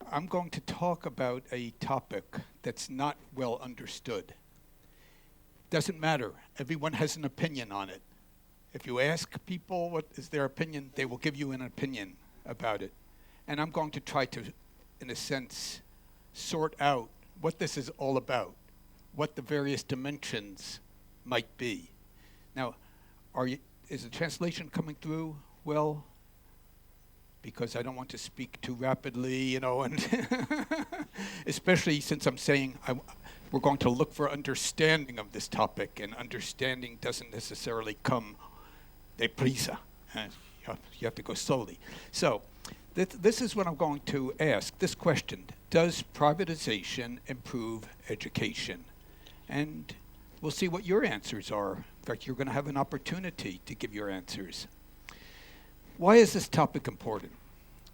I'm going to talk about a topic that's not well understood. Doesn't matter. Everyone has an opinion on it. If you ask people what is their opinion, they will give you an opinion about it. And I'm going to try to, in a sense, sort out what this is all about, what the various dimensions might be. Now, is the translation coming through well? Because I don't want to speak too rapidly, and especially since I'm saying we're going to look for understanding of this topic, and understanding doesn't necessarily come deprisa. You have to go slowly. So this is what I'm going to ask, this question: does privatization improve education? And we'll see what your answers are. In fact, you're going to have an opportunity to give your answers. Why is this topic important?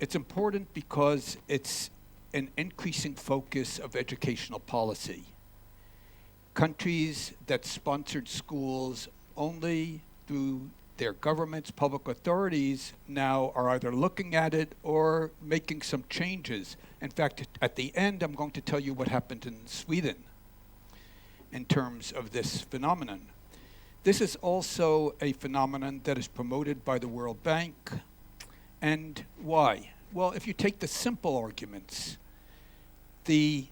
It's important because it's an increasing focus of educational policy. Countries that sponsored schools only through their governments, public authorities, now are either looking at it or making some changes. In fact, at the end, I'm going to tell you what happened in Sweden in terms of this phenomenon. This is also a phenomenon that is promoted by the World Bank. And why? Well, if you take the simple arguments, the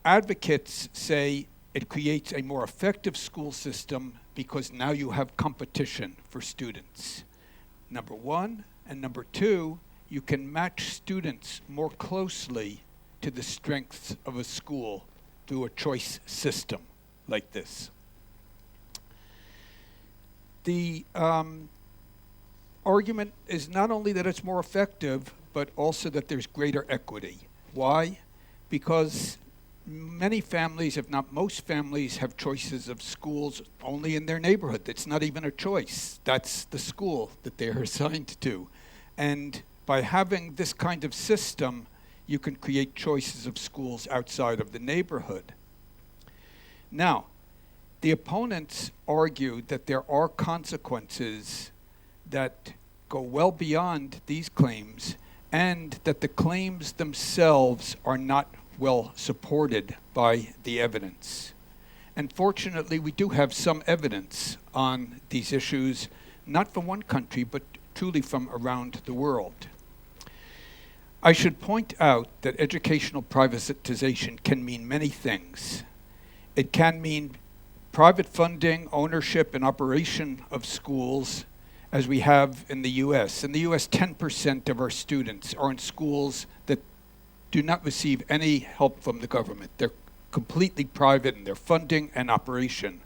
advocates say it creates a more effective school system because now you have competition for students. Number one. And number two, you can match students more closely to the strengths of a school through a choice system like this. The argument is not only that it's more effective, but also that there's greater equity. Why? Because many families, if not most families, have choices of schools only in their neighborhood. It's not even a choice. That's the school that they're assigned to. And by having this kind of system, you can create choices of schools outside of the neighborhood. Now, the opponents argue that there are consequences that go well beyond these claims, and that the claims themselves are not well supported by the evidence. And fortunately, we do have some evidence on these issues, not from one country, but truly from around the world. I should point out that educational privatization can mean many things. It can mean private funding, ownership, and operation of schools, as we have in the U.S. In the U.S., 10% of our students are in schools that do not receive any help from the government. They're completely private in their funding and operation.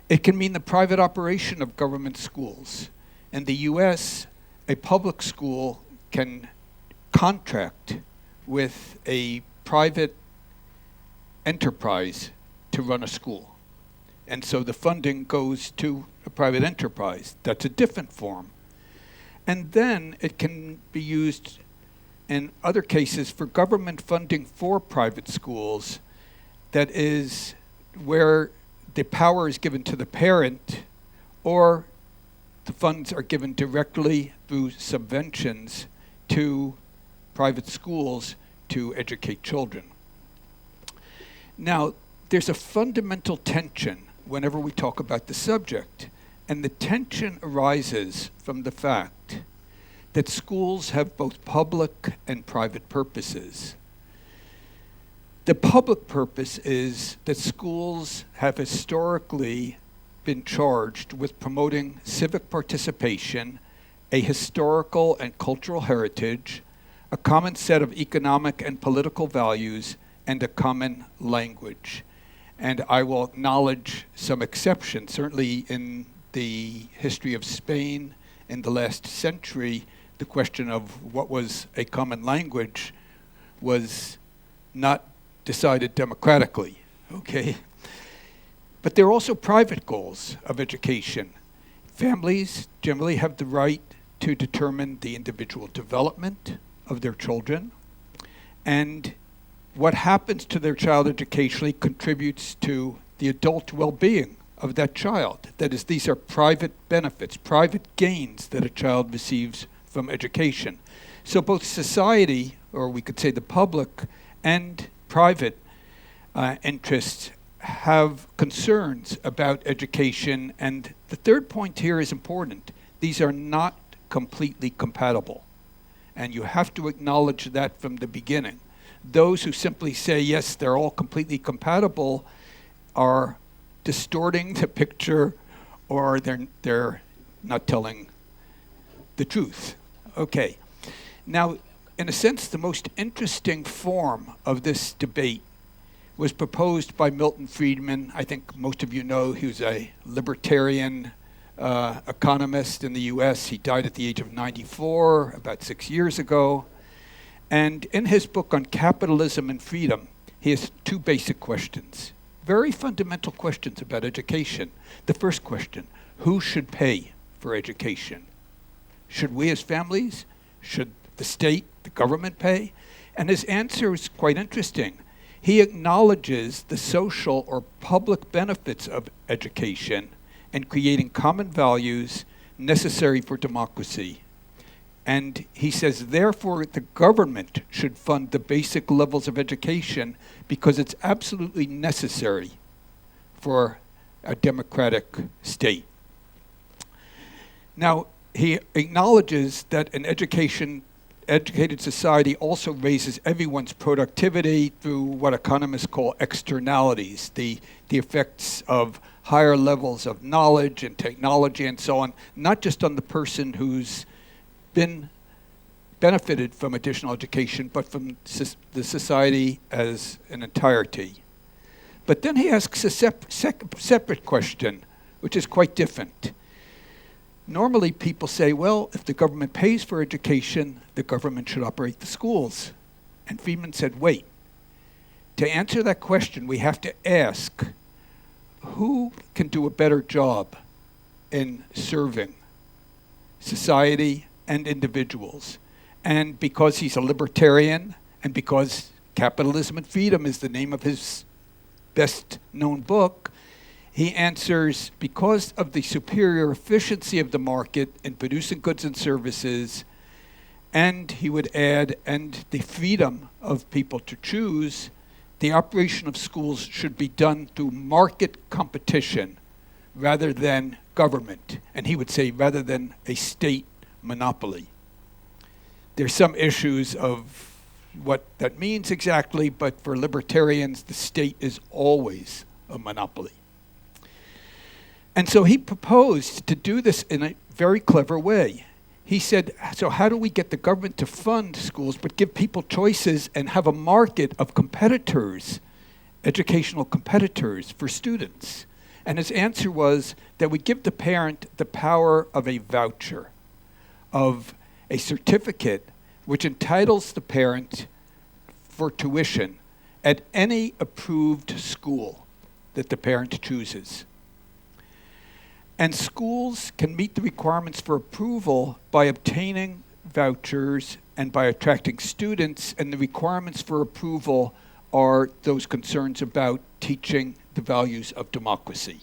It can mean the private operation of government schools. In the U.S., a public school can contract with a private enterprise to run a school. And so the funding goes to a private enterprise. That's a different form. And then it can be used in other cases for government funding for private schools, that is where the power is given to the parent, or the funds are given directly through subventions to private schools to educate children. Now, there's a fundamental tension whenever we talk about the subject, and the tension arises from the fact that schools have both public and private purposes. The public purpose is that schools have historically been charged with promoting civic participation, a historical and cultural heritage, a common set of economic and political values, and a common language. And I will acknowledge some exceptions. Certainly in the history of Spain in the last century, the question of what was a common language was not decided democratically, okay? But there are also private goals of education. Families generally have the right to determine the individual development of their children, and what happens to their child educationally contributes to the adult well-being of that child. That is, these are private benefits, private gains that a child receives from education. So both society or we could say the public and private interests have concerns about education. And the third point here is important. These are not completely compatible. And you have to acknowledge that from the beginning. Those who simply say, yes, they're all completely compatible, are distorting the picture, or they're not telling the truth. Okay. Now, in a sense, the most interesting form of this debate was proposed by Milton Friedman. I think most of you know he was a libertarian economist in the US. He died at the age of 94, about 6 years ago. And in his book on capitalism and freedom, he has two basic questions, very fundamental questions about education. The first question, who should pay for education? Should we as families? Should the state, the government pay? And his answer is quite interesting. He acknowledges the social or public benefits of education and creating common values necessary for democracy. And he says, therefore, the government should fund the basic levels of education because it's absolutely necessary for a democratic state. Now, he acknowledges that an educated society also raises everyone's productivity through what economists call externalities, the effects of higher levels of knowledge and technology and so on, not just on the person who's been benefited from additional education, but from the society as an entirety. But then he asks a separate question, which is quite different. Normally people say, well, if the government pays for education, the government should operate the schools. And Friedman said, wait. To answer that question, we have to ask, who can do a better job in serving society and individuals? And because he's a libertarian, and because Capitalism and Freedom is the name of his best-known book, he answers, because of the superior efficiency of the market in producing goods and services, and he would add, and the freedom of people to choose, the operation of schools should be done through market competition rather than government. And he would say, rather than a state monopoly. There's some issues of what that means exactly, but for libertarians, the state is always a monopoly. And so he proposed to do this in a very clever way. He said, so how do we get the government to fund schools but give people choices and have a market of competitors, educational competitors for students? And his answer was that we give the parent the power of a voucher, of a certificate which entitles the parent for tuition at any approved school that the parent chooses. And schools can meet the requirements for approval by obtaining vouchers and by attracting students, and the requirements for approval are those concerns about teaching the values of democracy.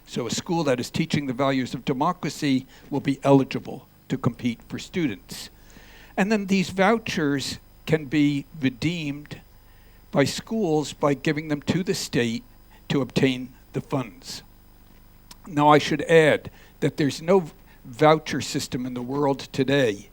So a school that is teaching the values of democracy will be eligible to compete for students. And then these vouchers can be redeemed by schools by giving them to the state to obtain the funds. Now, I should add that there's no voucher system in the world today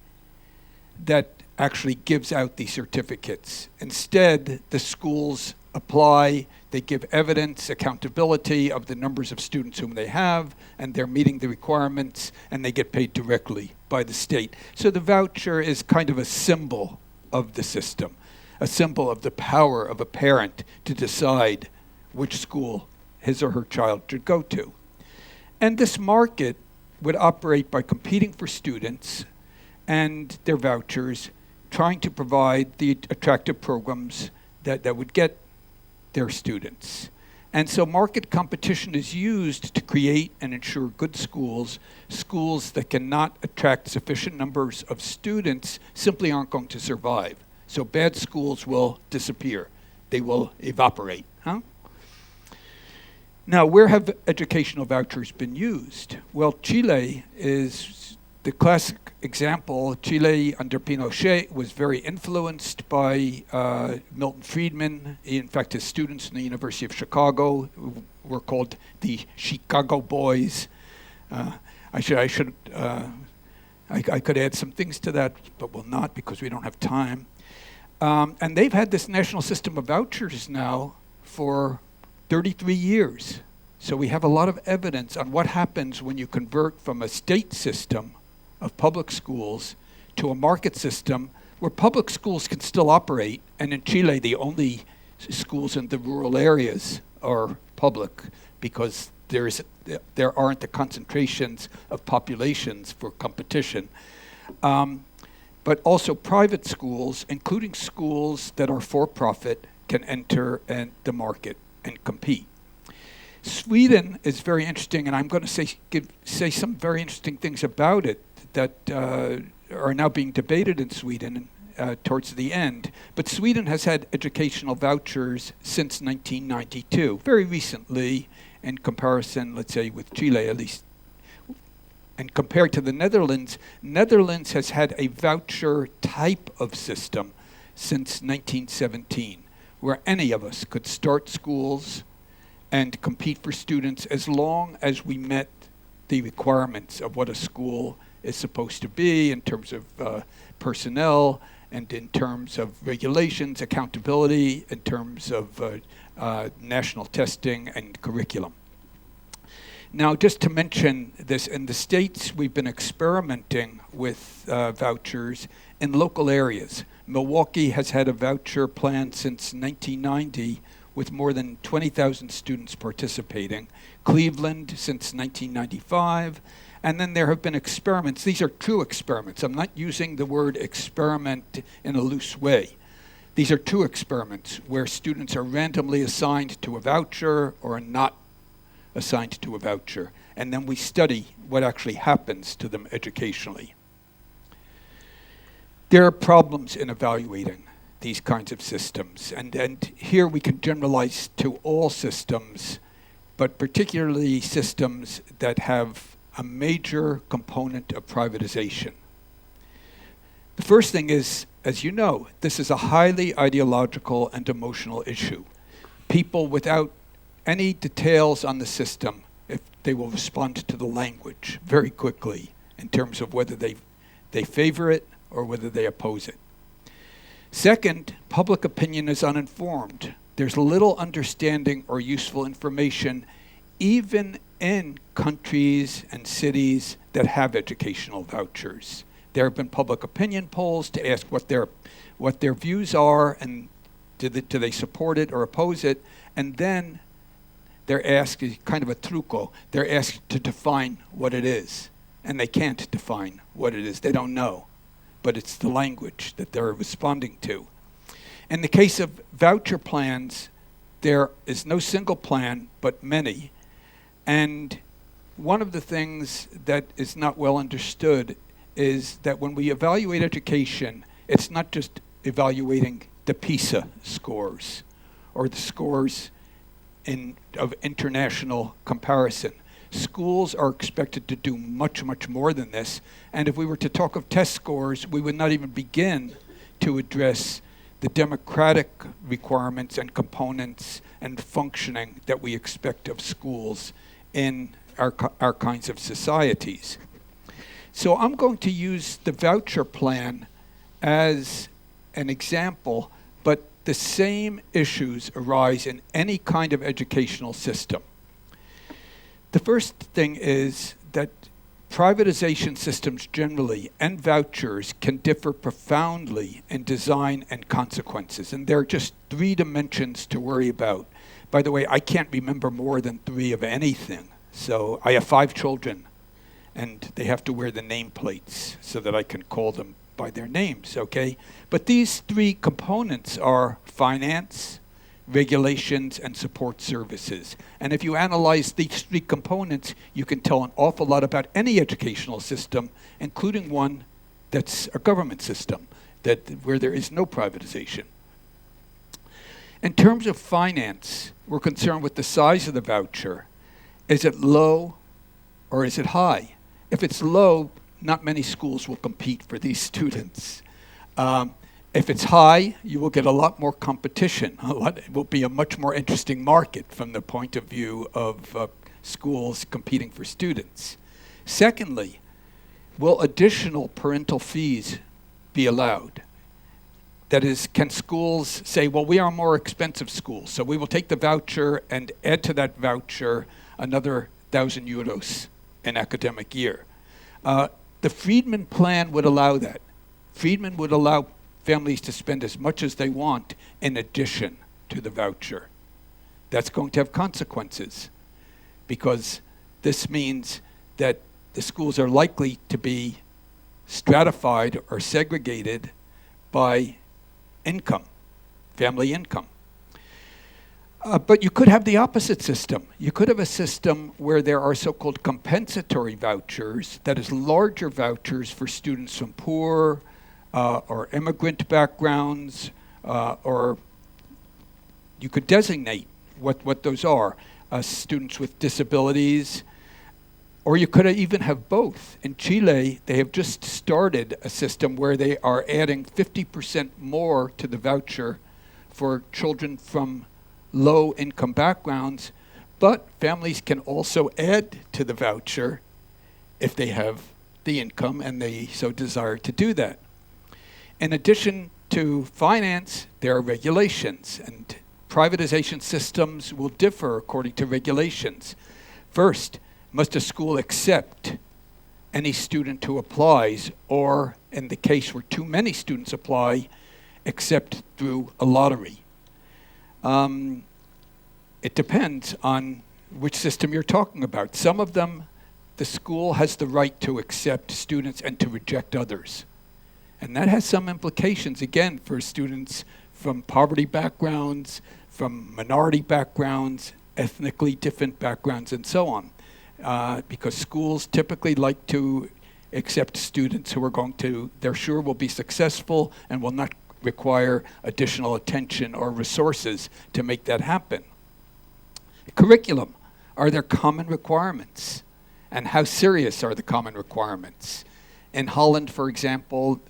that actually gives out these certificates. Instead, the schools apply, they give evidence, accountability of the numbers of students whom they have, and they're meeting the requirements, and they get paid directly by the state. So the voucher is kind of a symbol of the system, a symbol of the power of a parent to decide which school his or her child should go to. And this market would operate by competing for students and their vouchers, trying to provide the attractive programs that would get their students. And so market competition is used to create and ensure good schools. Schools that cannot attract sufficient numbers of students simply aren't going to survive. So bad schools will disappear. They will evaporate. Now, where have educational vouchers been used? Well, Chile is the classic example, Chile under Pinochet was very influenced by Milton Friedman. In fact, his students in the University of Chicago were called the Chicago Boys. I could add some things to that, but will not because we don't have time. And they've had this national system of vouchers now for 33 years. So we have a lot of evidence on what happens when you convert from a state system of public schools to a market system where public schools can still operate. And in Chile, the only schools in the rural areas are public because there aren't the concentrations of populations for competition. But also private schools, including schools that are for-profit, can enter the market and compete. Sweden is very interesting, and I'm going to say some very interesting things about it that are now being debated in Sweden towards the end. But Sweden has had educational vouchers since 1992, very recently in comparison, let's say, with Chile at least. And compared to the Netherlands, Netherlands has had a voucher type of system since 1917, where any of us could start schools and compete for students as long as we met the requirements of what a school is supposed to be in terms of personnel and in terms of regulations, accountability, in terms of national testing and curriculum. Now, just to mention this, in the States, we've been experimenting with vouchers in local areas. Milwaukee has had a voucher plan since 1990 with more than 20,000 students participating. Cleveland since 1995. And then there have been experiments. These are true experiments. I'm not using the word experiment in a loose way. These are true experiments where students are randomly assigned to a voucher or not assigned to a voucher. And then we study what actually happens to them educationally. There are problems in evaluating these kinds of systems. And here we can generalize to all systems, but particularly systems that have a major component of privatization. The first thing is, as you know, this is a highly ideological and emotional issue. People without any details on the system, if they will respond to the language very quickly in terms of whether they favor it or whether they oppose it. Second, public opinion is uninformed. There's little understanding or useful information even in countries and cities that have educational vouchers. There have been public opinion polls to ask what their views are and do they support it or oppose it, and then they're asked, kind of a truco, they're asked to define what it is, and they can't define what it is. They don't know, but it's the language that they're responding to. In the case of voucher plans, there is no single plan, but many. And one of the things that is not well understood is that when we evaluate education, it's not just evaluating the PISA scores or the scores of international comparison. Schools are expected to do much, much more than this. And if we were to talk of test scores, we would not even begin to address the democratic requirements and components and functioning that we expect of schools in our kinds of societies. So I'm going to use the voucher plan as an example, but the same issues arise in any kind of educational system. The first thing is that privatization systems generally and vouchers can differ profoundly in design and consequences, and there are just 3 dimensions to worry about. By the way, I can't remember more than 3 of anything. So I have 5 children, and they have to wear the nameplates so that I can call them by their names, okay? But these 3 components are finance, regulations, and support services. And if you analyze these 3 components, you can tell an awful lot about any educational system, including one that's a government system, where there is no privatization. In terms of finance, we're concerned with the size of the voucher. Is it low or is it high? If it's low, not many schools will compete for these students. If it's high, you will get a lot more competition. It will be a much more interesting market from the point of view of schools competing for students. Secondly, will additional parental fees be allowed? That is, can schools say, well, we are a more expensive school, so we will take the voucher and add to that voucher another 1,000 euros an academic year? The Friedman plan would allow that. Friedman would allow families to spend as much as they want in addition to the voucher. That's going to have consequences, because this means that the schools are likely to be stratified or segregated by income, family income. But you could have the opposite system. You could have a system where there are so-called compensatory vouchers, that is, larger vouchers for students from poor or immigrant backgrounds, or you could designate what those are, students with disabilities, or you could even have both. In Chile, they have just started a system where they are adding 50% more to the voucher for children from low-income backgrounds, but families can also add to the voucher if they have the income and they so desire to do that. In addition to finance, there are regulations, and privatization systems will differ according to regulations. First, must a school accept any student who applies, or in the case where too many students apply, accept through a lottery? It depends on which system you're talking about. Some of them, the school has the right to accept students and to reject others. And that has some implications, again, for students from poverty backgrounds, from minority backgrounds, ethnically different backgrounds, and so on. Because schools typically like to accept students who are they're sure will be successful and will not require additional attention or resources to make that happen. Curriculum. Are there common requirements? And how serious are the common requirements? In Holland, for example,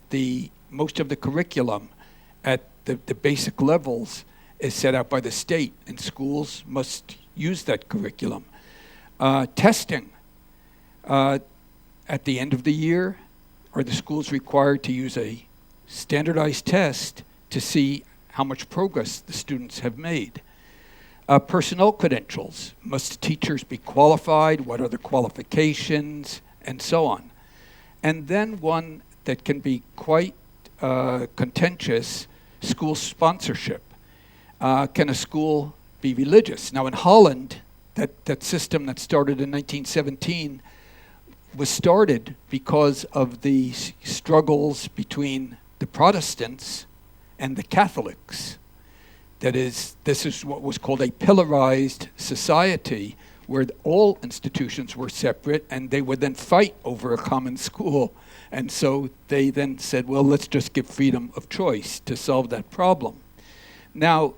most of the curriculum at the basic levels is set out by the state, and schools must use that curriculum. Testing. At the end of the year, are the schools required to use a standardized test to see how much progress the students have made? Personnel credentials. Must teachers be qualified? What are the qualifications? And so on. And then one that can be quite contentious, school sponsorship. Can a school be religious? Now in Holland, that system that started in 1917 was started because of the struggles between the Protestants and the Catholics. That is, this is what was called a pillarized society, where all institutions were separate and they would then fight over a common school. And so they then said, well, let's just give freedom of choice to solve that problem. Now,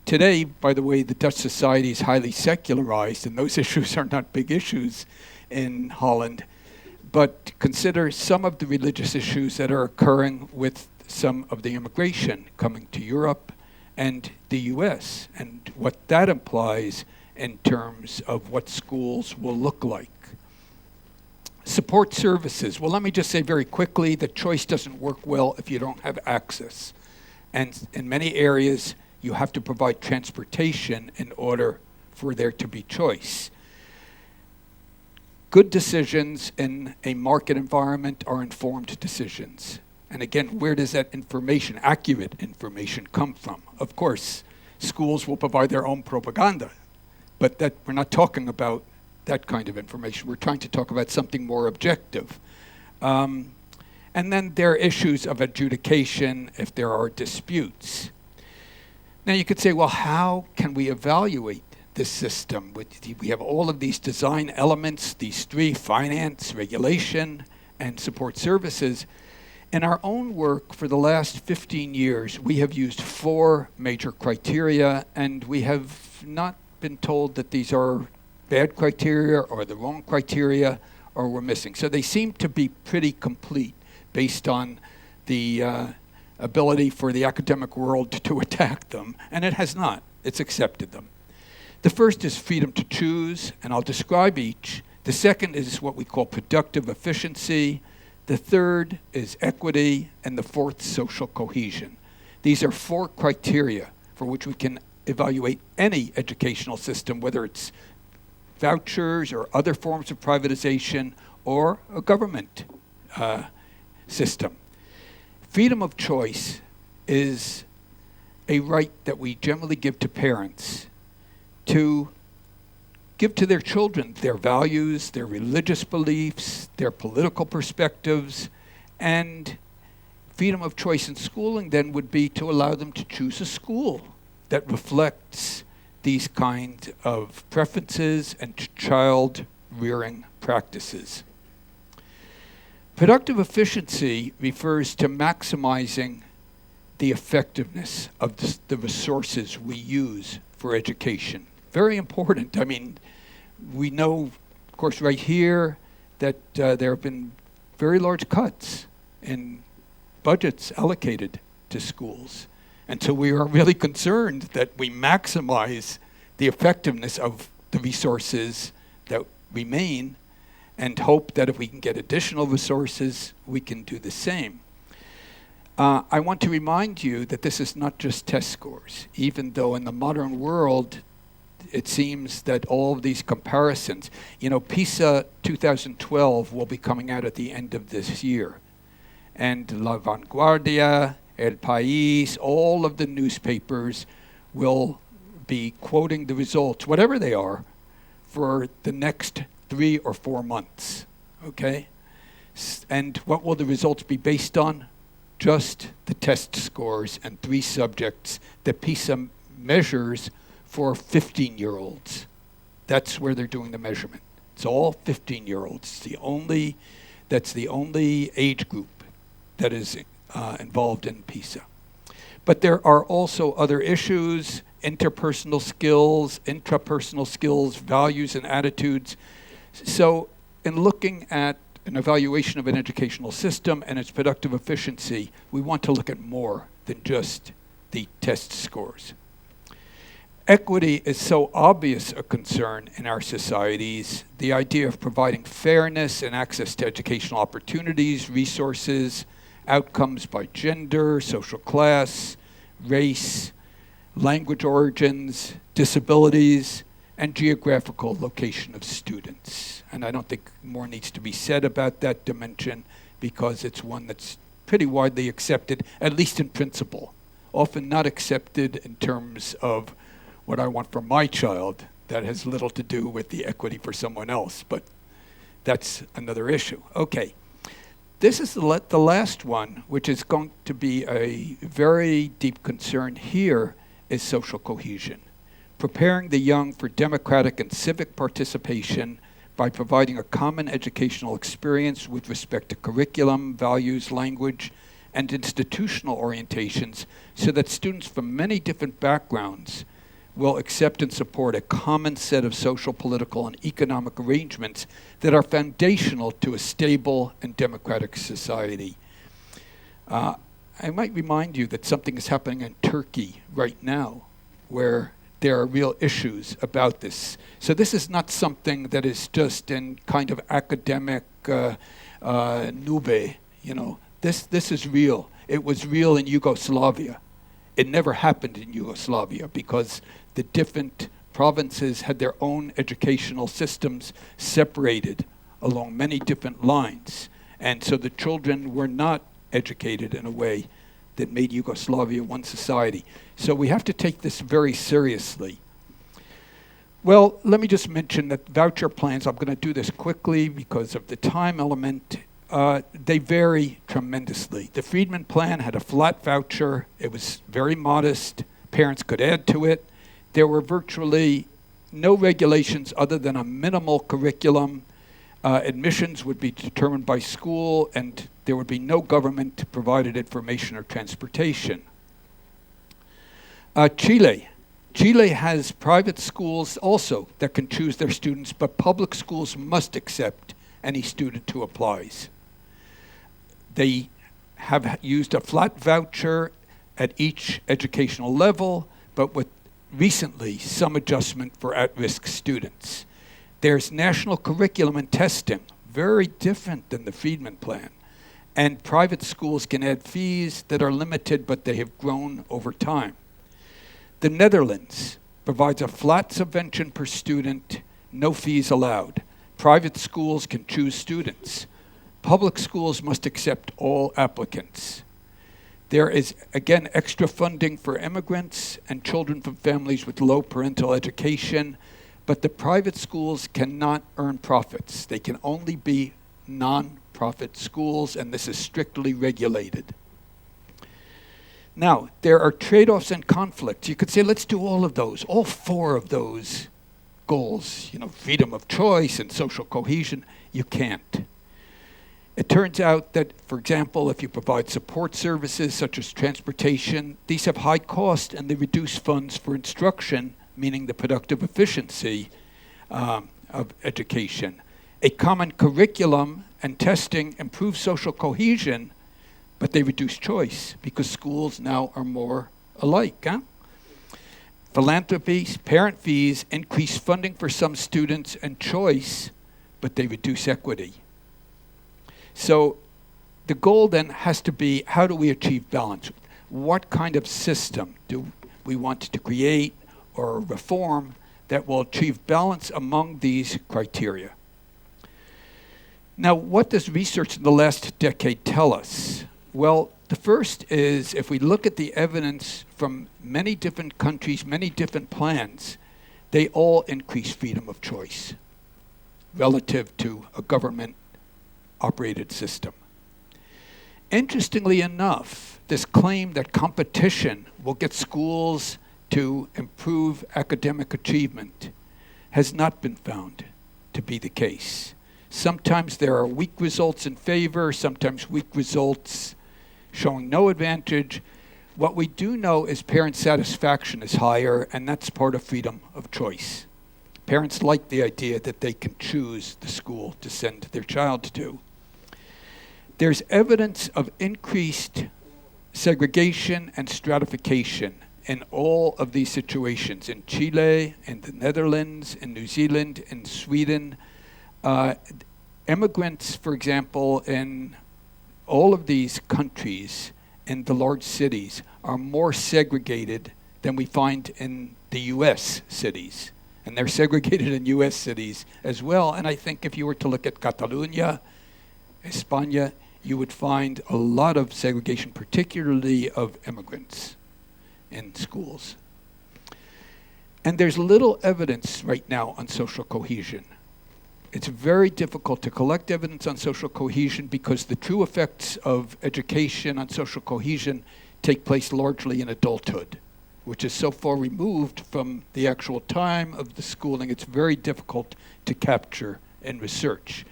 today, by the way, the Dutch society is highly secularized, and those issues are not big issues in Holland. But consider some of the religious issues that are occurring with some of the immigration coming to Europe and the US, and what that implies in terms of what schools will look like. Support services. Well, let me just say very quickly that choice doesn't work well if you don't have access. And in many areas, you have to provide transportation in order for there to be choice. Good decisions in a market environment are informed decisions. And again, where does that information, accurate information, come from? Of course, schools will provide their own propaganda, but that we're not talking about that kind of information. We're trying to talk about something more objective. And then there are issues of adjudication if there are disputes. Now you could say, well, how can we evaluate this system? We have all of these design elements, these three: finance, regulation, and support services. In our own work for the last 15 years, we have used 4 major criteria, and we have not been told that these are bad criteria or the wrong criteria. or were missing. So they seem to be pretty complete based on the ability for the academic world to attack them, and it has not. It's accepted them. The first is freedom to choose, and I'll describe each. The second is what we call productive efficiency. The third is equity, and the fourth, social cohesion. These are 4 criteria for which we can evaluate any educational system, whether it's vouchers or other forms of privatization or a government system. Freedom of choice is a right that we generally give to parents to give to their children their values, their religious beliefs, their political perspectives, and freedom of choice in schooling then would be to allow them to choose a school that reflects these kinds of preferences and child rearing practices. Productive efficiency refers to maximizing the effectiveness of the resources we use for education. Very important. I mean, we know, of course, right here that there have been very large cuts in budgets allocated to schools. And so we are really concerned that we maximize the effectiveness of the resources that remain and hope that if we can get additional resources, we can do the same. I want to remind you that this is not just test scores, even though in the modern world, it seems that all of these comparisons, PISA 2012 will be coming out at the end of this year. And La Vanguardia, El País, all of the newspapers will be quoting the results, whatever they are, for the next 3 or 4 months, okay? And what will the results be based on? Just the test scores and 3 subjects that PISA measures for 15-year-olds. That's where they're doing the measurement. It's all 15-year-olds. That's the only age group that is involved in PISA. But there are also other issues: interpersonal skills, intrapersonal skills, values and attitudes. So in looking at an evaluation of an educational system and its productive efficiency, we want to look at more than just the test scores. Equity is so obvious a concern in our societies. The idea of providing fairness and access to educational opportunities, resources, outcomes by gender, social class, race, language origins, disabilities, and geographical location of students. And I don't think more needs to be said about that dimension because it's one that's pretty widely accepted, at least in principle. Often not accepted in terms of what I want for my child. That has little to do with the equity for someone else, but that's another issue. Okay, this is the last one, which is going to be a very deep concern here, is social cohesion. Preparing the young for democratic and civic participation by providing a common educational experience with respect to curriculum, values, language, and institutional orientations so that students from many different backgrounds will accept and support a common set of social, political, and economic arrangements that are foundational to a stable and democratic society. I might remind you that something is happening in Turkey right now where there are real issues about this. So this is not something that is just in kind of academic nube, This is real. It was real in Yugoslavia. It never happened in Yugoslavia because the different provinces had their own educational systems separated along many different lines. And so the children were not educated in a way that made Yugoslavia one society. So we have to take this very seriously. Well, let me just mention that voucher plans, I'm going to do this quickly because of the time element, they vary tremendously. The Friedman plan had a flat voucher. It was very modest. Parents could add to it. There were virtually no regulations other than a minimal curriculum. Admissions would be determined by school, and there would be no government-provided information or transportation. Chile has private schools also that can choose their students, but public schools must accept any student who applies. They have used a flat voucher at each educational level, but with recently some adjustment for at-risk students. There's national curriculum and testing, very different than the Friedman plan. And private schools can add fees that are limited, but they have grown over time. The Netherlands provides a flat subvention per student, no fees allowed. Private schools can choose students. Public schools must accept all applicants. There is, again, extra funding for immigrants and children from families with low parental education, but the private schools cannot earn profits. They can only be non-profit schools, and this is strictly regulated. Now, there are trade-offs and conflicts. You could say, let's do all of those, all four of those goals, freedom of choice and social cohesion. You can't. It turns out that, for example, if you provide support services such as transportation, these have high cost and they reduce funds for instruction, meaning the productive efficiency of education. A common curriculum and testing improve social cohesion, but they reduce choice because schools now are more alike. Philanthropies, parent fees increase funding for some students and choice, but they reduce equity. So the goal then has to be, how do we achieve balance? What kind of system do we want to create or reform that will achieve balance among these criteria? Now, what does research in the last decade tell us? Well, the first is, if we look at the evidence from many different countries, many different plans, they all increase freedom of choice relative to a government-operated system. Interestingly enough, this claim that competition will get schools to improve academic achievement has not been found to be the case. Sometimes there are weak results in favor, sometimes weak results showing no advantage. What we do know is parent satisfaction is higher, and that's part of freedom of choice. Parents like the idea that they can choose the school to send their child to. There's evidence of increased segregation and stratification in all of these situations, in Chile, in the Netherlands, in New Zealand, in Sweden. Immigrants, for example, in all of these countries, in the large cities, are more segregated than we find in the US cities. And they're segregated in US cities as well. And I think if you were to look at Catalonia, España, you would find a lot of segregation, particularly of immigrants in schools. And there's little evidence right now on social cohesion. It's very difficult to collect evidence on social cohesion because the true effects of education on social cohesion take place largely in adulthood, which is so far removed from the actual time of the schooling, it's very difficult to capture in research.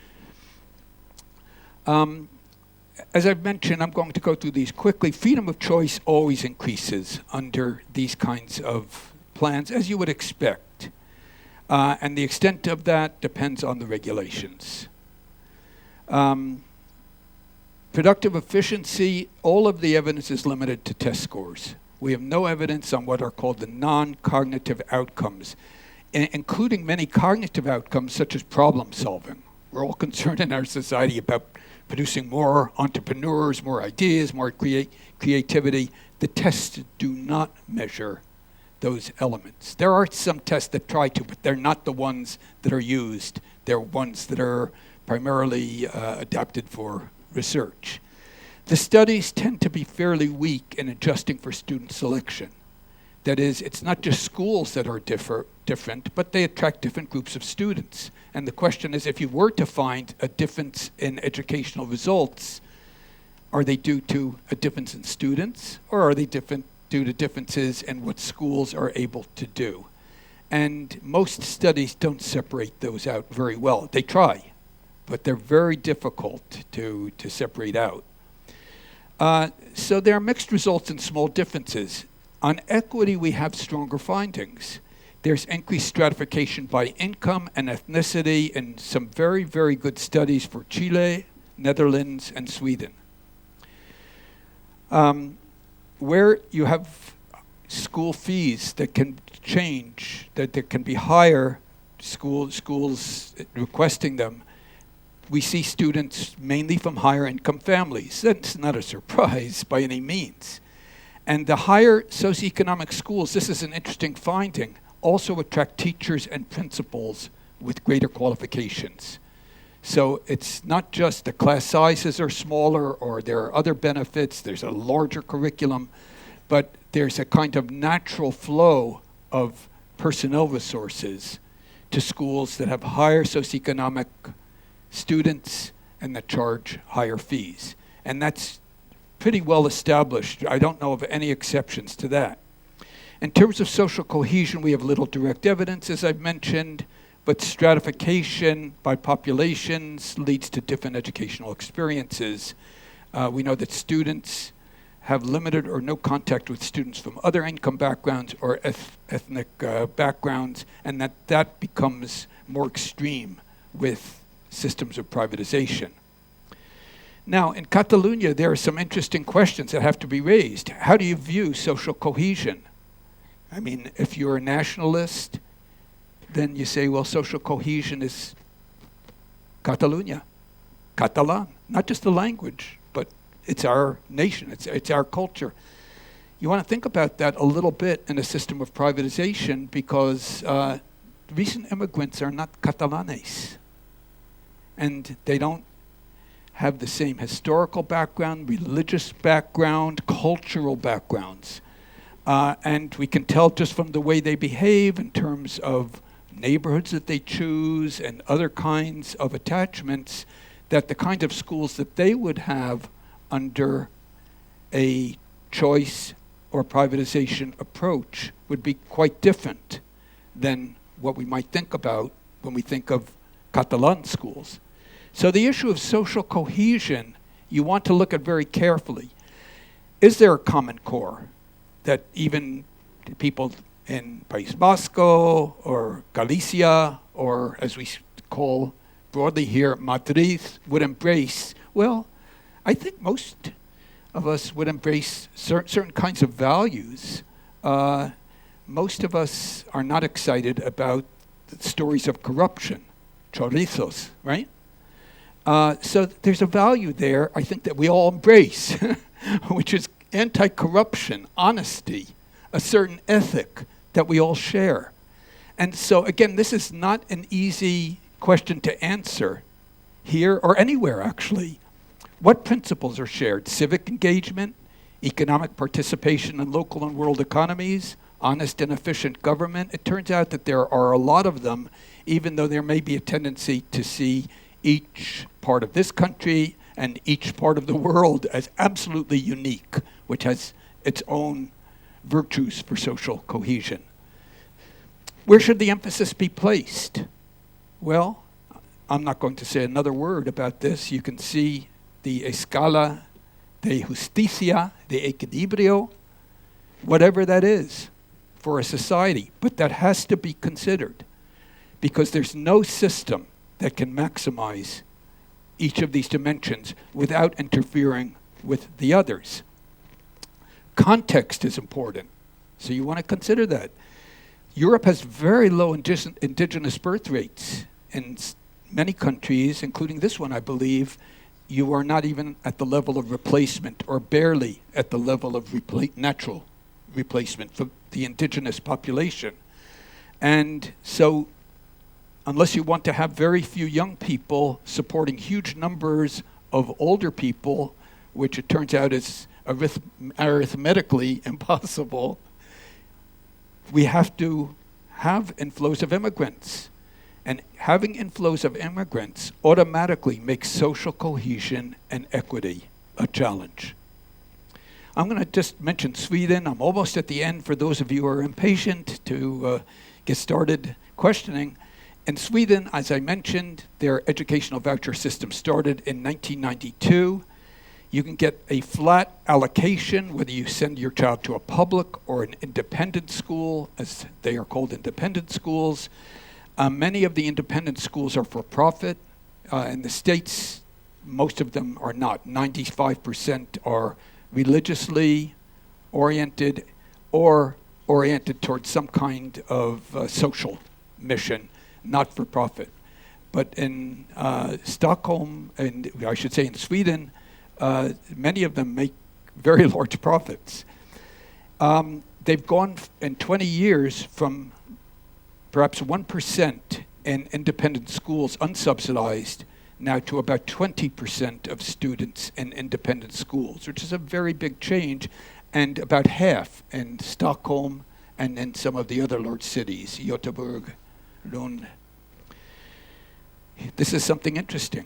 As I've mentioned, I'm going to go through these quickly. Freedom of choice always increases under these kinds of plans, as you would expect. And the extent of that depends on the regulations. Productive efficiency, all of the evidence is limited to test scores. We have no evidence on what are called the non-cognitive outcomes, including many cognitive outcomes such as problem solving. We're all concerned in our society about producing more entrepreneurs, more ideas, more creativity. The tests do not measure those elements. There are some tests that try to, but they're not the ones that are used. They're ones that are primarily adapted for research. The studies tend to be fairly weak in adjusting for student selection. That is, it's not just schools that are different, but they attract different groups of students. And the question is, if you were to find a difference in educational results, are they due to a difference in students, or are they due to differences in what schools are able to do? And most studies don't separate those out very well. They try, but they're very difficult to separate out. So there are mixed results and small differences. On equity, we have stronger findings. There's increased stratification by income and ethnicity in some very, very good studies for Chile, Netherlands, and Sweden. Where you have school fees that can change, that can be higher, schools requesting them, we see students mainly from higher income families. That's not a surprise by any means. And the higher socioeconomic schools, this is an interesting finding, also attract teachers and principals with greater qualifications. So it's not just the class sizes are smaller or there are other benefits, there's a larger curriculum, but there's a kind of natural flow of personnel resources to schools that have higher socioeconomic students and that charge higher fees. And that's pretty well established. I don't know of any exceptions to that. In terms of social cohesion, we have little direct evidence, as I've mentioned, but stratification by populations leads to different educational experiences. We know that students have limited or no contact with students from other income backgrounds or ethnic backgrounds, and that becomes more extreme with systems of privatization. Now, in Catalonia, there are some interesting questions that have to be raised. How do you view social cohesion? I mean, if you're a nationalist, then you say, well, social cohesion is Catalonia, Catalan, not just the language, but it's our nation, it's our culture. You want to think about that a little bit in a system of privatization because recent immigrants are not Catalanes. And they don't have the same historical background, religious background, cultural backgrounds. And we can tell just from the way they behave in terms of neighborhoods that they choose and other kinds of attachments that the kind of schools that they would have under a choice or privatization approach would be quite different than what we might think about when we think of Catalan schools. So the issue of social cohesion, you want to look at very carefully. Is there a common core that even people in País Vasco or Galicia, or as we call broadly here, Madrid, would embrace? Well, I think most of us would embrace certain kinds of values. Most of us are not excited about the stories of corruption, chorizos, right? So there's a value there, I think, that we all embrace, which is anti-corruption, honesty, a certain ethic that we all share. And so, again, this is not an easy question to answer here or anywhere, actually. What principles are shared? Civic engagement, economic participation in local and world economies, honest and efficient government. It turns out that there are a lot of them, even though there may be a tendency to see each part of this country and each part of the world as absolutely unique, which has its own virtues for social cohesion. Where should the emphasis be placed? Well, I'm not going to say another word about this. You can see the escala de justicia, de equilibrio, whatever that is for a society. But that has to be considered because there's no system that can maximize each of these dimensions without interfering with the others. Context is important, so you want to consider that. Europe has very low indigenous birth rates. In many countries, including this one, I believe, you are not even at the level of replacement or barely at the level of natural replacement for the indigenous population. And so unless you want to have very few young people supporting huge numbers of older people, which it turns out is arithmetically impossible, we have to have inflows of immigrants. And having inflows of immigrants automatically makes social cohesion and equity a challenge. I'm going to just mention Sweden. I'm almost at the end for those of you who are impatient to get started questioning. In Sweden, as I mentioned, their educational voucher system started in 1992. You can get a flat allocation, whether you send your child to a public or an independent school, as they are called independent schools. Many of the independent schools are for profit. In the States, most of them are not. 95% are religiously oriented or oriented towards some kind of social mission, not for profit. But in Stockholm, and I should say in Sweden, many of them make very large profits. They've gone in 20 years from perhaps 1% in independent schools, unsubsidized, now to about 20% of students in independent schools, which is a very big change, and about half in Stockholm and in some of the other large cities, Göteborg, Lund. This is something interesting.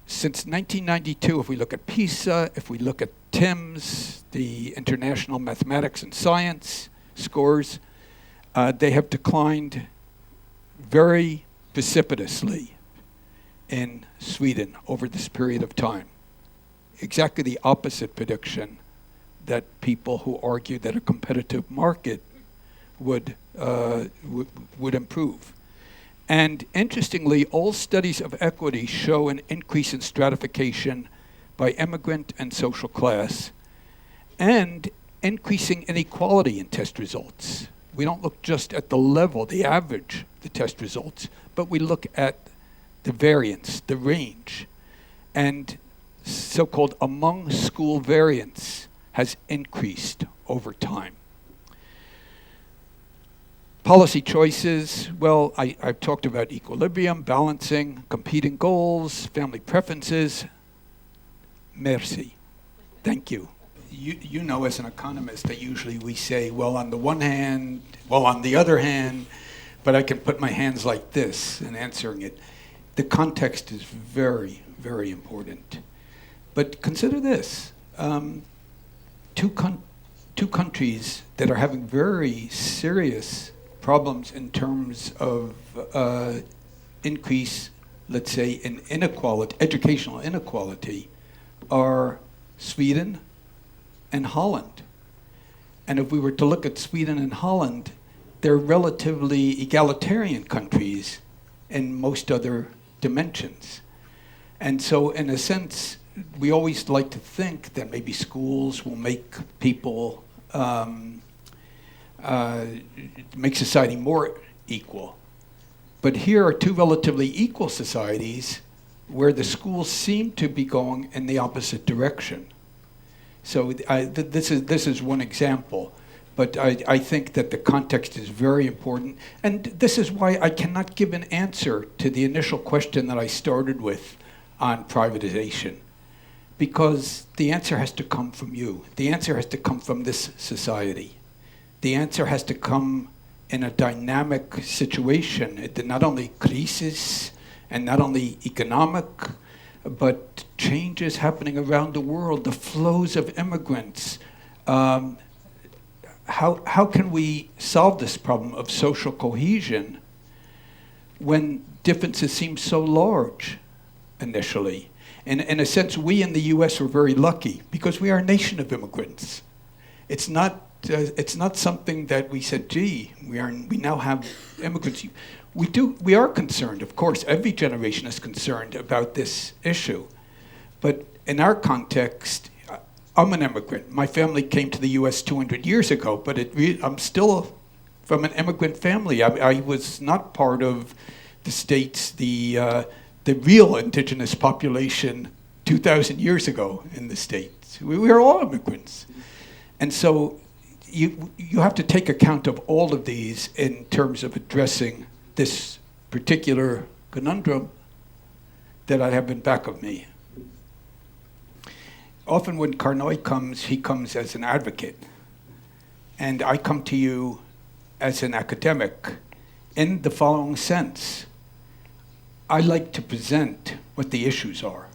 Since 1992, if we look at PISA, if we look at TIMSS, the International Mathematics and Science scores, they have declined very precipitously in Sweden over this period of time. Exactly the opposite prediction that people who argue that a competitive market would improve. And interestingly, all studies of equity show an increase in stratification by immigrant and social class, and increasing inequality in test results. We don't look just at the level, the average, the test results, but we look at the variance, the range. And so-called among school variance has increased over time. Policy choices, well, I've talked about equilibrium, balancing, competing goals, family preferences. Merci. Thank you. You know, as an economist, that usually we say, well, on the one hand, well, on the other hand, but I can put my hands like this in answering it. The context is very, very important. But consider this. Two countries that are having very serious problems in terms of increase, let's say, in inequality, educational inequality, are Sweden and Holland. And if we were to look at Sweden and Holland, they're relatively egalitarian countries in most other dimensions. And so in a sense, we always like to think that maybe schools will make people, make society more equal. But here are two relatively equal societies where the schools seem to be going in the opposite direction. So this is one example, but I think that the context is very important. And this is why I cannot give an answer to the initial question that I started with on privatization, because the answer has to come from you. The answer has to come from this society. The answer has to come in a dynamic situation, not only crisis and not only economic, but changes happening around the world, the flows of immigrants. How can we solve this problem of social cohesion when differences seem so large initially? In a sense, we in the US were very lucky because we are a nation of immigrants. It's not something that we said, gee, we now have immigrants. We are concerned, of course. Every generation is concerned about this issue. But in our context, I'm an immigrant. My family came to the US 200 years ago, but I'm still from an immigrant family. I was not part of the States, the real indigenous population 2,000 years ago in the States. We were all immigrants. And so you have to take account of all of these in terms of addressing this particular conundrum that I have in back of me. Often when Carnoy comes, he comes as an advocate. And I come to you as an academic in the following sense. I like to present what the issues are.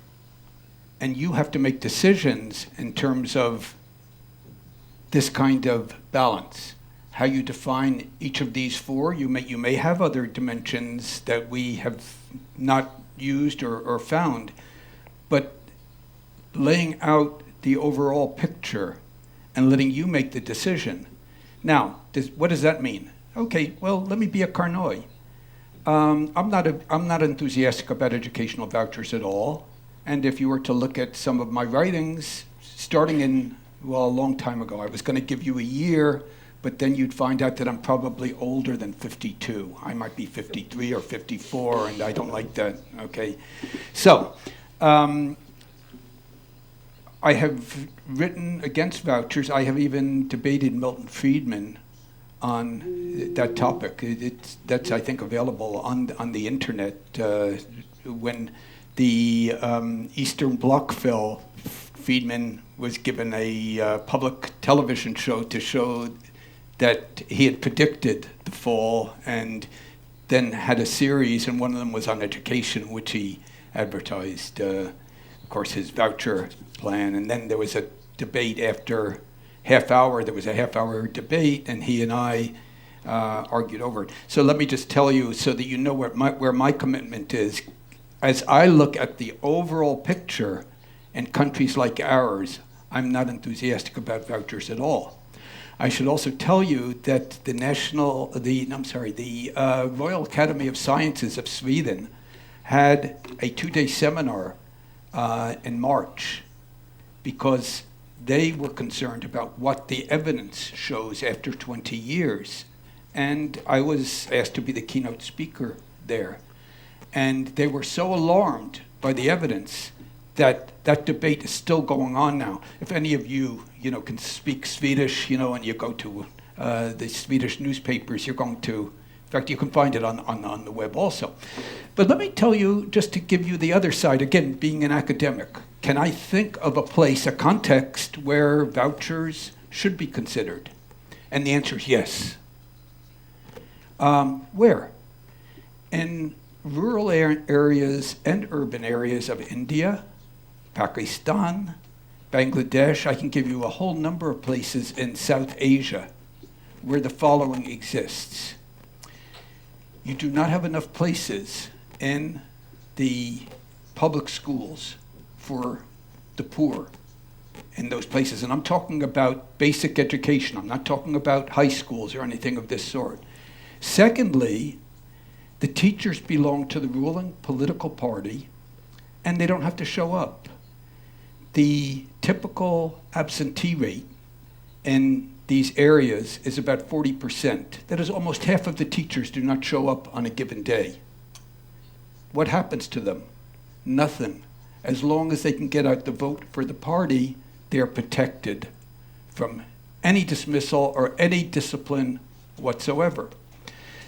And you have to make decisions in terms of this kind of balance. How you define each of these four. You may have other dimensions that we have not used or found, but laying out the overall picture and letting you make the decision. Now, what does that mean? Okay, well, let me be a Carnoy. I'm not enthusiastic about educational vouchers at all. And if you were to look at some of my writings, starting in, well, a long time ago, I was going to give you a year, but then you'd find out that I'm probably older than 52. I might be 53 or 54, and I don't like that, okay? So, I have written against vouchers. I have even debated Milton Friedman on that topic. That's, I think, available on the internet. When the Eastern Bloc fell, Friedman was given a public television show to show that he had predicted the fall, and then had a series, and one of them was on education, which he advertised, of course, his voucher plan. And then there was a debate after half hour. There was a half-hour debate, and he and I argued over it. So let me just tell you, so that you know where my commitment is. As I look at the overall picture in countries like ours, I'm not enthusiastic about vouchers at all. I should also tell you that the Royal Academy of Sciences of Sweden had a 2-day seminar in March, because they were concerned about what the evidence shows after 20 years. And I was asked to be the keynote speaker there. And they were so alarmed by the evidence that that debate is still going on now. If any of you, can speak Swedish, and you go to the Swedish newspapers, you're going to, in fact, you can find it on the web also. But let me tell you, just to give you the other side, again, being an academic, can I think of a place, a context, where vouchers should be considered? And the answer is yes. Where? In rural areas and urban areas of India, Pakistan, Bangladesh. I can give you a whole number of places in South Asia where the following exists. You do not have enough places in the public schools for the poor in those places. And I'm talking about basic education. I'm not talking about high schools or anything of this sort. Secondly, the teachers belong to the ruling political party, and they don't have to show up. The typical absentee rate in these areas is about 40%. That is, almost half of the teachers do not show up on a given day. What happens to them? Nothing. As long as they can get out the vote for the party, they are protected from any dismissal or any discipline whatsoever.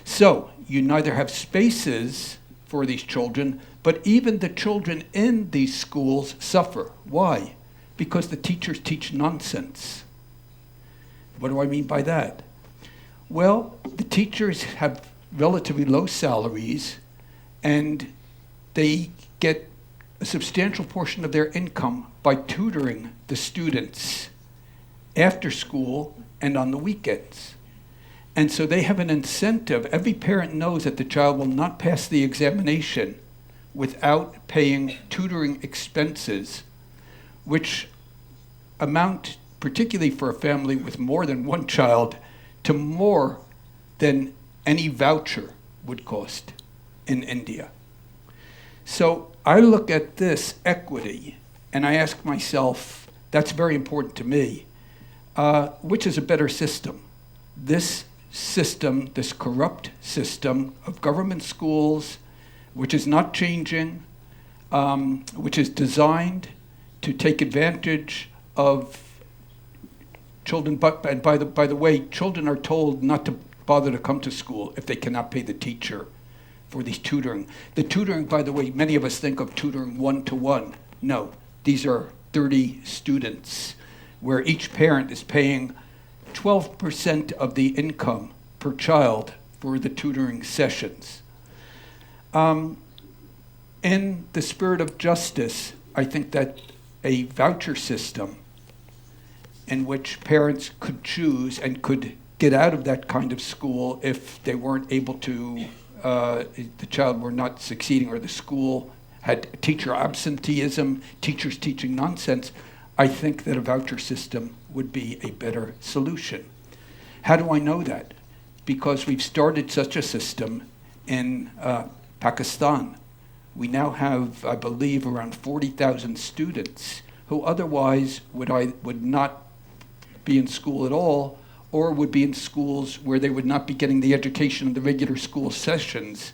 So you neither have spaces for these children, but even the children in these schools suffer. Why? Because the teachers teach nonsense. What do I mean by that? Well, the teachers have relatively low salaries, and they get a substantial portion of their income by tutoring the students after school and on the weekends. And so they have an incentive. Every parent knows that the child will not pass the examination without paying tutoring expenses, which amount, particularly for a family with more than one child, to more than any voucher would cost in India. So I look at this equity and I ask myself, that's very important to me, which is a better system? This system, this corrupt system of government schools, which is not changing, which is designed to take advantage of children. And by the way, children are told not to bother to come to school if they cannot pay the teacher for these tutoring. The tutoring, by the way, many of us think of tutoring one-to-one. No, these are 30 students where each parent is paying 12% of the income per child for the tutoring sessions. In the spirit of justice, I think that a voucher system in which parents could choose and could get out of that kind of school if they weren't able to, the child were not succeeding, or the school had teacher absenteeism, teachers teaching nonsense, I think that a voucher system would be a better solution. How do I know that? Because we've started such a system in Pakistan. We now have, I believe, around 40,000 students who otherwise would not be in school at all, or would be in schools where they would not be getting the education in the regular school sessions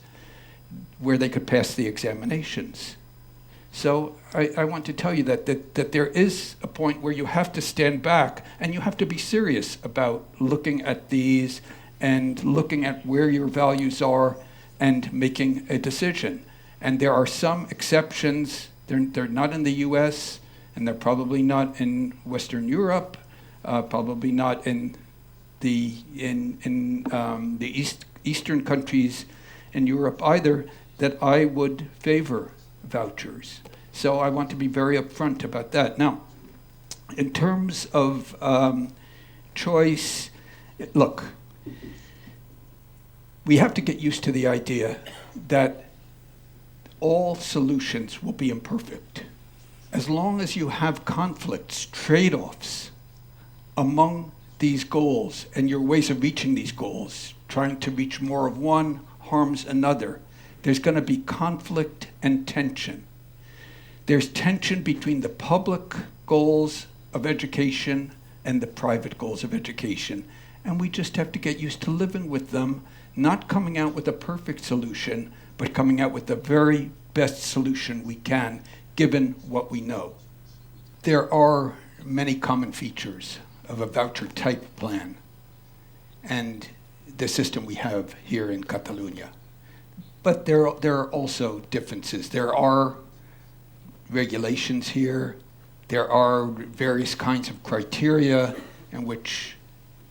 where they could pass the examinations. So I want to tell you that there is a point where you have to stand back and you have to be serious about looking at these and looking at where your values are and making a decision. And there are some exceptions. They're not in the US, and they're probably not in Western Europe, probably not in the Eastern countries in Europe either, that I would favor vouchers. So I want to be very upfront about that. Now, in terms of choice, look, we have to get used to the idea that all solutions will be imperfect. As long as you have conflicts, trade-offs among these goals and your ways of reaching these goals, trying to reach more of one harms another, there's going to be conflict and tension. There's tension between the public goals of education and the private goals of education. And we just have to get used to living with them, not coming out with a perfect solution, but coming out with the very best solution we can, given what we know. There are many common features of a voucher type plan and the system we have here in Catalonia. But there are also differences. There are regulations here. There are various kinds of criteria in which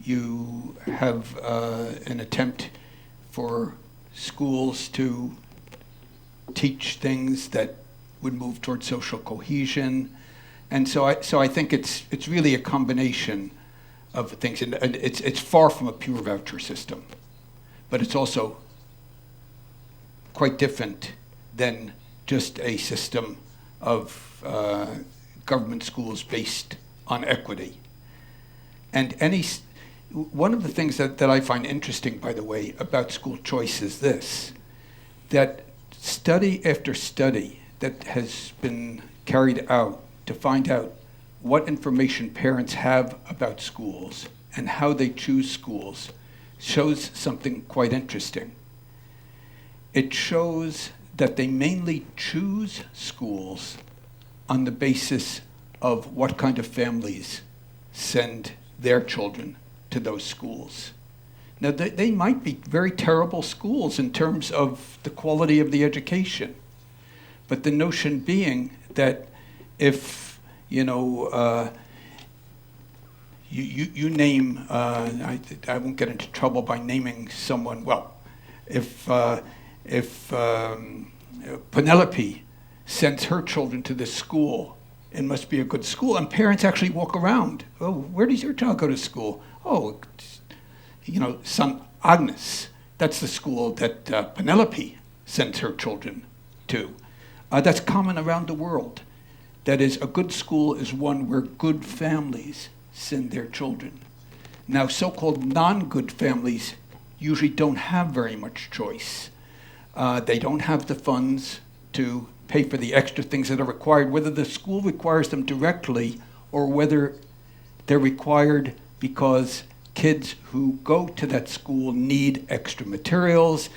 you have an attempt for schools to teach things that would move towards social cohesion. And so I think it's really a combination of things. And it's far from a pure voucher system, but it's also quite different than just a system of government schools based on equity. And one of the things that I find interesting, by the way, about school choice is this, that study after study that has been carried out to find out what information parents have about schools and how they choose schools shows something quite interesting. It shows that they mainly choose schools on the basis of what kind of families send their children to those schools. Now, they might be very terrible schools in terms of the quality of the education, but the notion being that if, you name, I won't get into trouble by naming someone, well, if Penelope sends her children to this school, it must be a good school. And parents actually walk around. Oh, where does your child go to school? Oh, son Agnes. That's the school that Penelope sends her children to. That's common around the world. That is, a good school is one where good families send their children. Now, so-called non-good families usually don't have very much choice. They don't have the funds to pay for the extra things that are required, whether the school requires them directly or whether they're required because kids who go to that school need extra materials,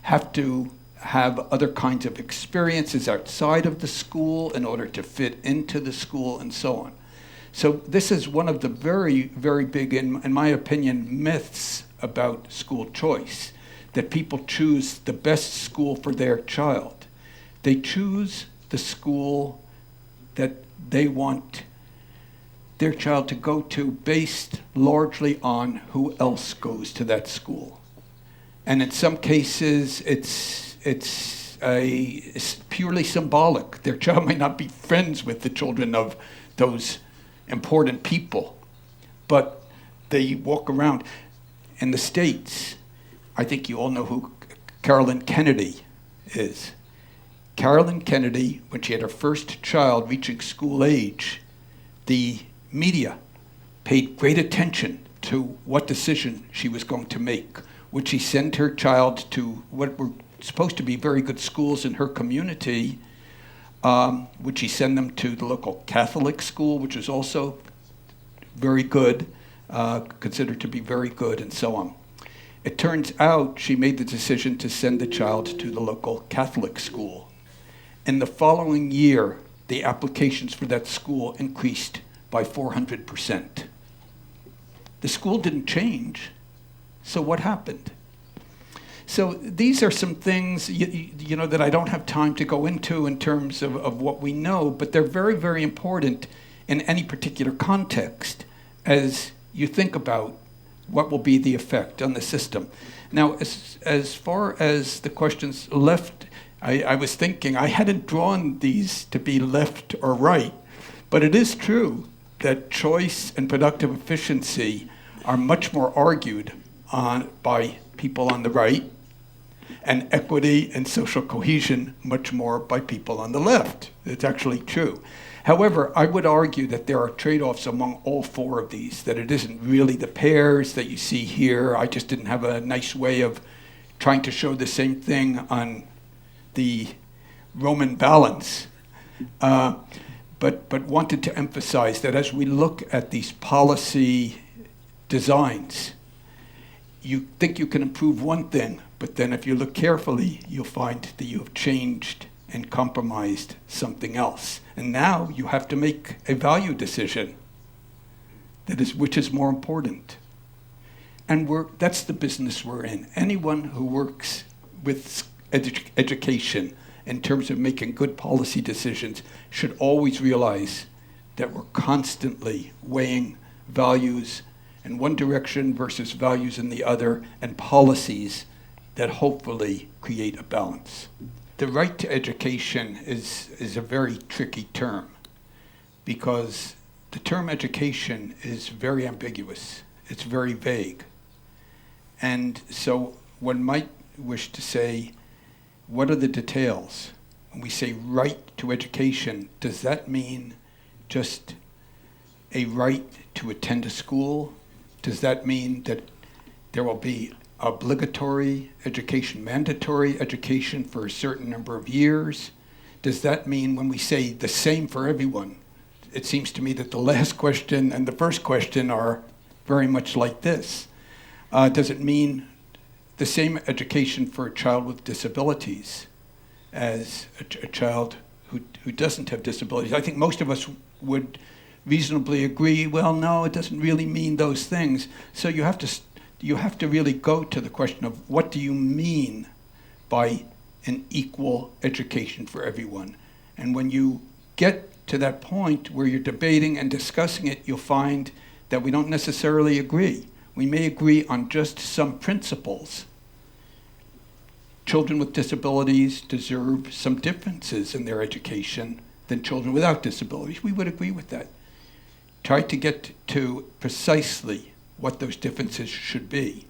have to have other kinds of experiences outside of the school in order to fit into the school, and so on. So this is one of the very, very big, in my opinion, myths about school choice, that people choose the best school for their child. They choose the school that they want their child to go to based largely on who else goes to that school. And in some cases, it's purely symbolic. Their child might not be friends with the children of those important people, but they walk around. In the States, I think you all know who Carolyn Kennedy is. Carolyn Kennedy, when she had her first child reaching school age, the media paid great attention to what decision she was going to make. Would she send her child to what were supposed to be very good schools in her community? Would she send them to the local Catholic school, which is also very good, considered to be very good, and so on? It turns out she made the decision to send the child to the local Catholic school. In the following year, the applications for that school increased by 400%. The school didn't change, so what happened? So these are some things you know that I don't have time to go into in terms of what we know, but they're very, very important in any particular context as you think about what will be the effect on the system. Now, as far as the questions left, I was thinking, I hadn't drawn these to be left or right, but it is true that choice and productive efficiency are much more argued on by people on the right, and equity and social cohesion much more by people on the left. It's actually true. However, I would argue that there are trade-offs among all four of these, that it isn't really the pairs that you see here. I just didn't have a nice way of trying to show the same thing on the Roman balance, but wanted to emphasize that as we look at these policy designs, you think you can improve one thing, but then if you look carefully, you'll find that you have changed and compromised something else. And now you have to make a value decision, that is, which is more important. And that's the business we're in. Anyone who works with education in terms of making good policy decisions should always realize that we're constantly weighing values in one direction versus values in the other, and policies that hopefully create a balance. The right to education is a very tricky term, because the term education is very ambiguous. It's very vague. And so one might wish to say, what are the details? When we say right to education, does that mean just a right to attend a school? Does that mean that there will be obligatory education, mandatory education for a certain number of years? Does that mean when we say the same for everyone? It seems to me that the last question and the first question are very much like this. Does it mean the same education for a child with disabilities as a child who doesn't have disabilities? I think most of us would reasonably agree, well, no, it doesn't really mean those things. So you have to really go to the question of what do you mean by an equal education for everyone? And when you get to that point where you're debating and discussing it, you'll find that we don't necessarily agree. We may agree on just some principles. Children with disabilities deserve some differences in their education than children without disabilities. We would agree with that. Try to get to precisely what those differences should be,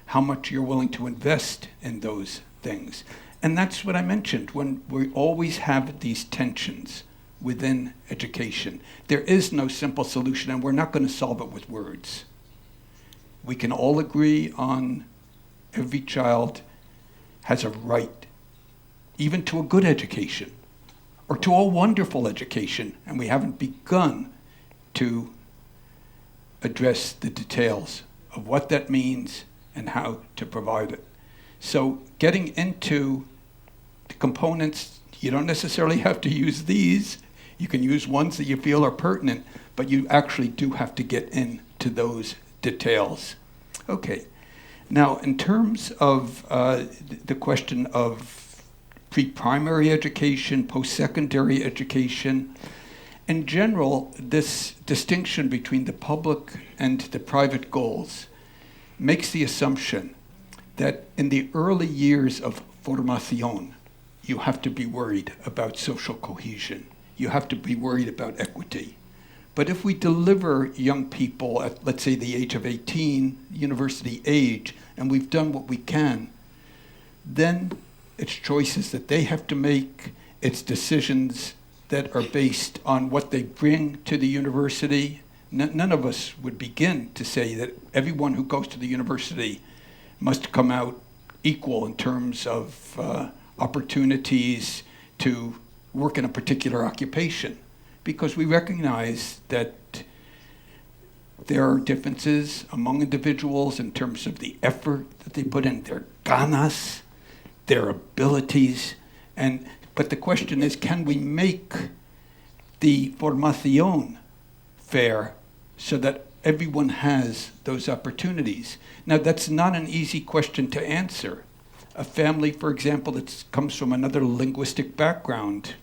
how much you're willing to invest in those things. And that's what I mentioned, when we always have these tensions within education. There is no simple solution, and we're not going to solve it with words. We can all agree on every child has a right, even to a good education, or to a wonderful education, and we haven't begun to address the details of what that means and how to provide it. So getting into the components, you don't necessarily have to use these. You can use ones that you feel are pertinent, but you actually do have to get into those details. Okay. Now, in terms of the question of pre-primary education, post-secondary education, in general, this distinction between the public and the private goals makes the assumption that in the early years of formación, you have to be worried about social cohesion. You have to be worried about equity. But if we deliver young people at, let's say, the age of 18, university age, and we've done what we can, then it's choices that they have to make, it's decisions that are based on what they bring to the university. None of us would begin to say that everyone who goes to the university must come out equal in terms of opportunities to work in a particular occupation, because we recognize that there are differences among individuals in terms of the effort that they put in, their ganas, their abilities, but the question is, can we make the formación fair so that everyone has those opportunities? Now, that's not an easy question to answer. A family, for example, that comes from another linguistic background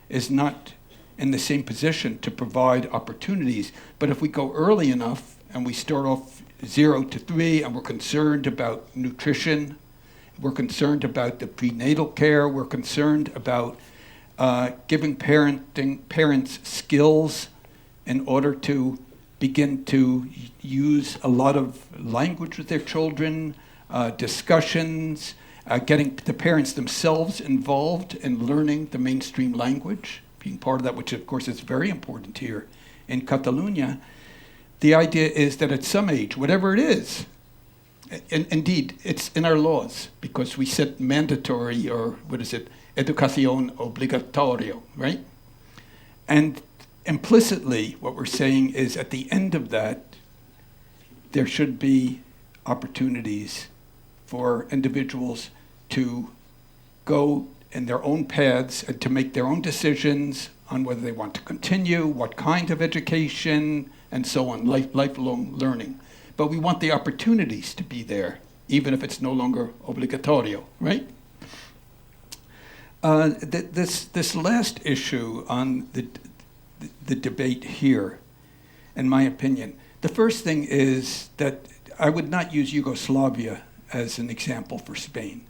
is not in the same position to provide opportunities. But if we go early enough and we start off 0 to 3 and we're concerned about nutrition, we're concerned about the prenatal care, we're concerned about giving parents skills in order to begin to use a lot of language with their children, discussions, getting the parents themselves involved in learning the mainstream language, being part of that, which of course is very important here in Catalonia. The idea is that at some age, whatever it is, and indeed it's in our laws, because we set mandatory, or what is it, educación obligatorio, right? And implicitly what we're saying is at the end of that, there should be opportunities for individuals to go in their own paths and to make their own decisions on whether they want to continue, what kind of education, and so on, lifelong learning. But we want the opportunities to be there, even if it's no longer obligatorio, right? This last issue on the debate here, in my opinion, the first thing is that I would not use Yugoslavia as an example for Spain.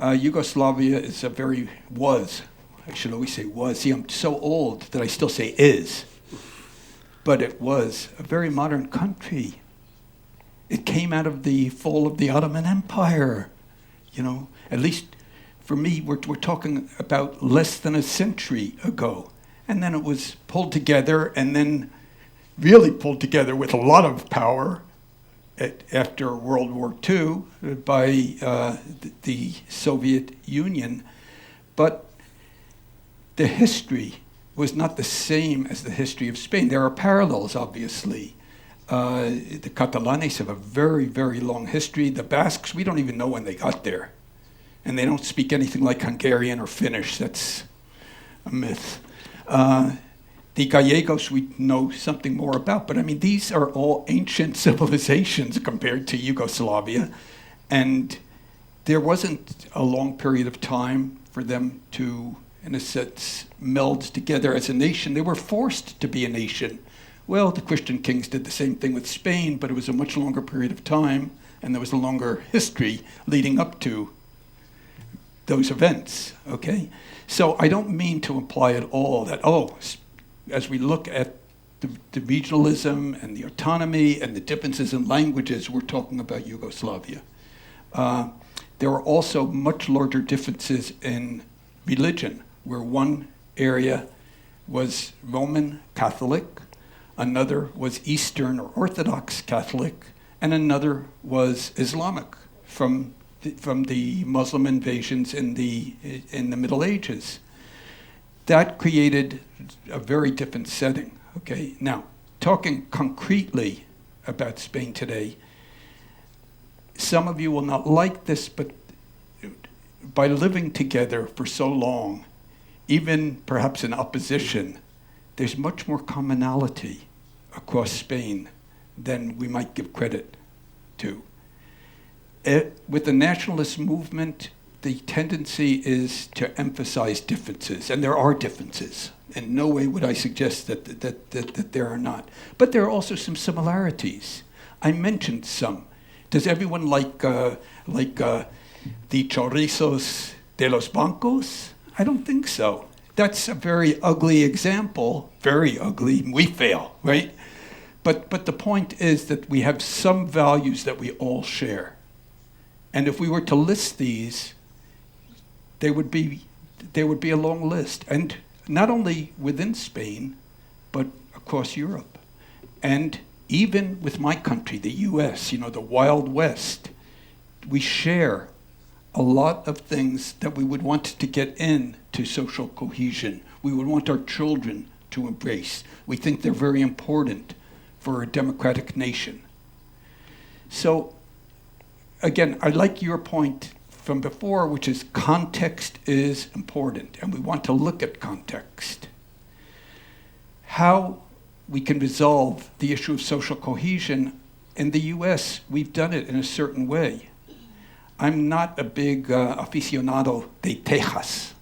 Yugoslavia is I should always say was. See, I'm so old that I still say is. But it was a very modern country. It came out of the fall of the Ottoman Empire. You know, at least for me, we're talking about less than a century ago. And then it was pulled together, and then really pulled together with a lot of power after World War II by the Soviet Union. But the history was not the same as the history of Spain. There are parallels, obviously. The Catalanes have a very, very long history. The Basques, we don't even know when they got there. And they don't speak anything like Hungarian or Finnish. That's a myth. The Gallegos we know something more about, but I mean, these are all ancient civilizations compared to Yugoslavia, and there wasn't a long period of time for them to, in a sense, meld together as a nation. They were forced to be a nation. Well, the Christian kings did the same thing with Spain, but it was a much longer period of time, and there was a longer history leading up to those events, okay? So I don't mean to imply at all that, as we look at the regionalism and the autonomy and the differences in languages, we're talking about Yugoslavia. There are also much larger differences in religion, where one area was Roman Catholic, another was Eastern or Orthodox Catholic, and another was Islamic from the Muslim invasions in the Middle Ages. That created a very different setting, okay? Now, talking concretely about Spain today, some of you will not like this, but by living together for so long, even perhaps in opposition, there's much more commonality across Spain than we might give credit to. With the nationalist movement, the tendency is to emphasize differences, and there are differences. In no way would I suggest that there are not. But there are also some similarities. I mentioned some. Does everyone like the chorizos de los bancos? I don't think so. That's a very ugly example, very ugly. We fail, right? But the point is that we have some values that we all share. And if we were to list these, they would be there would be a long list. And not only within Spain, but across Europe. And even with my country, the US, the Wild West, we share a lot of things that we would want to get into social cohesion. We would want our children to embrace. We think they're very important for a democratic nation. So, again, I like your point from before, which is context is important, and we want to look at context. How we can resolve the issue of social cohesion. In the US, we've done it in a certain way. I'm not a big aficionado de Texas,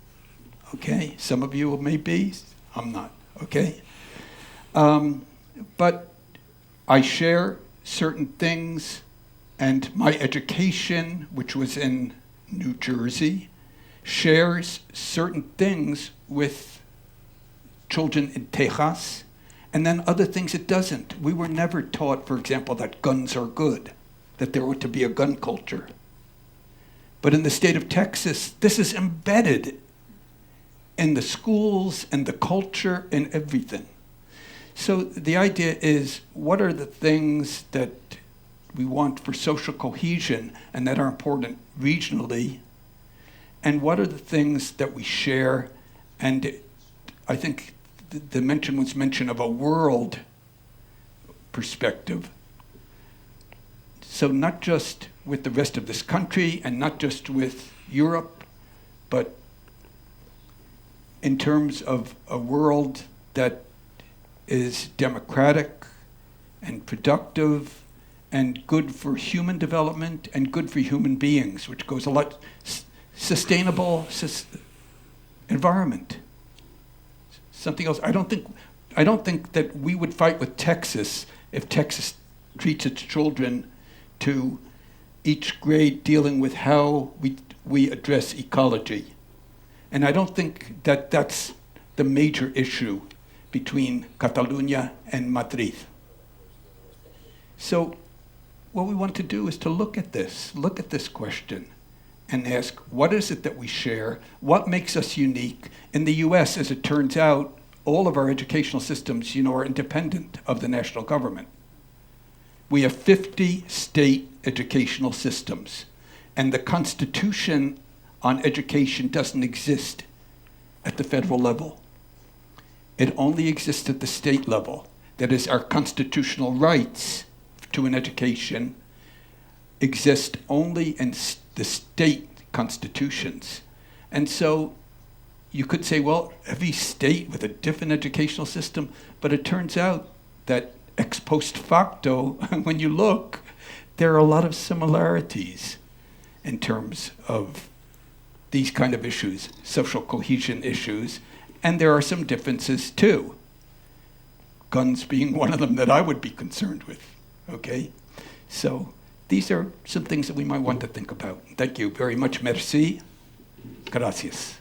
okay? Some of you may be, I'm not, okay? But I share certain things, and my education, which was in New Jersey, shares certain things with children in Texas, and then other things it doesn't. We were never taught, for example, that guns are good, that there ought to be a gun culture. But in the state of Texas, this is embedded in the schools and the culture and everything. So the idea is, what are the things that we want for social cohesion and that are important regionally? And what are the things that we share? And I think the mention was mention of a world perspective. So not just with the rest of this country and not just with Europe, but in terms of a world that is democratic and productive and good for human development and good for human beings, which goes a lot, sustainable environment. Something else. I don't think that we would fight with Texas if Texas treats its children to each grade dealing with how we address ecology. And I don't think that that's the major issue between Catalonia and Madrid. So what we want to do is to look at this question and ask, what is it that we share? What makes us unique? In the US, as it turns out, all of our educational systems, are independent of the national government. We have 50 state educational systems, and the Constitution on education doesn't exist at the federal level. It only exists at the state level. That is, our constitutional rights to an education exist only in the state constitutions. And so you could say, well, every state with a different educational system, but it turns out that ex post facto, when you look, there are a lot of similarities in terms of these kind of issues, social cohesion issues, and there are some differences too. Guns being one of them that I would be concerned with, okay? So these are some things that we might want to think about. Thank you very much. Merci. Gracias.